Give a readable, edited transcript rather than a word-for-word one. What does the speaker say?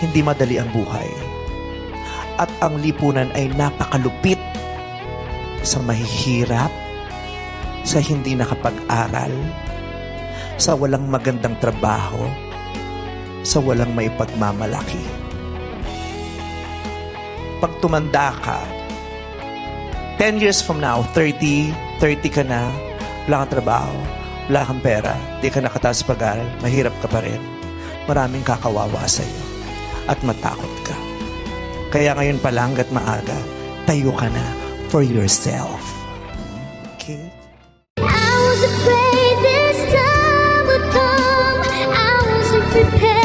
hindi madali ang buhay. At ang lipunan ay napakalupit sa mahihirap, sa hindi nakapag-aral, sa walang magandang trabaho, sa walang may pagmamalaki. Pag tumanda ka, 10 years from now, 30 ka na, wala kang trabaho, wala kang pera, di ka nakataas sa pag-aral, mahirap ka pa rin. Maraming kakawawa sa'yo at matakot ka. Kaya ngayon pa lang hanggat maaga, tayo ka na for yourself. Okay? I was afraid this time would come. I wasn't prepared.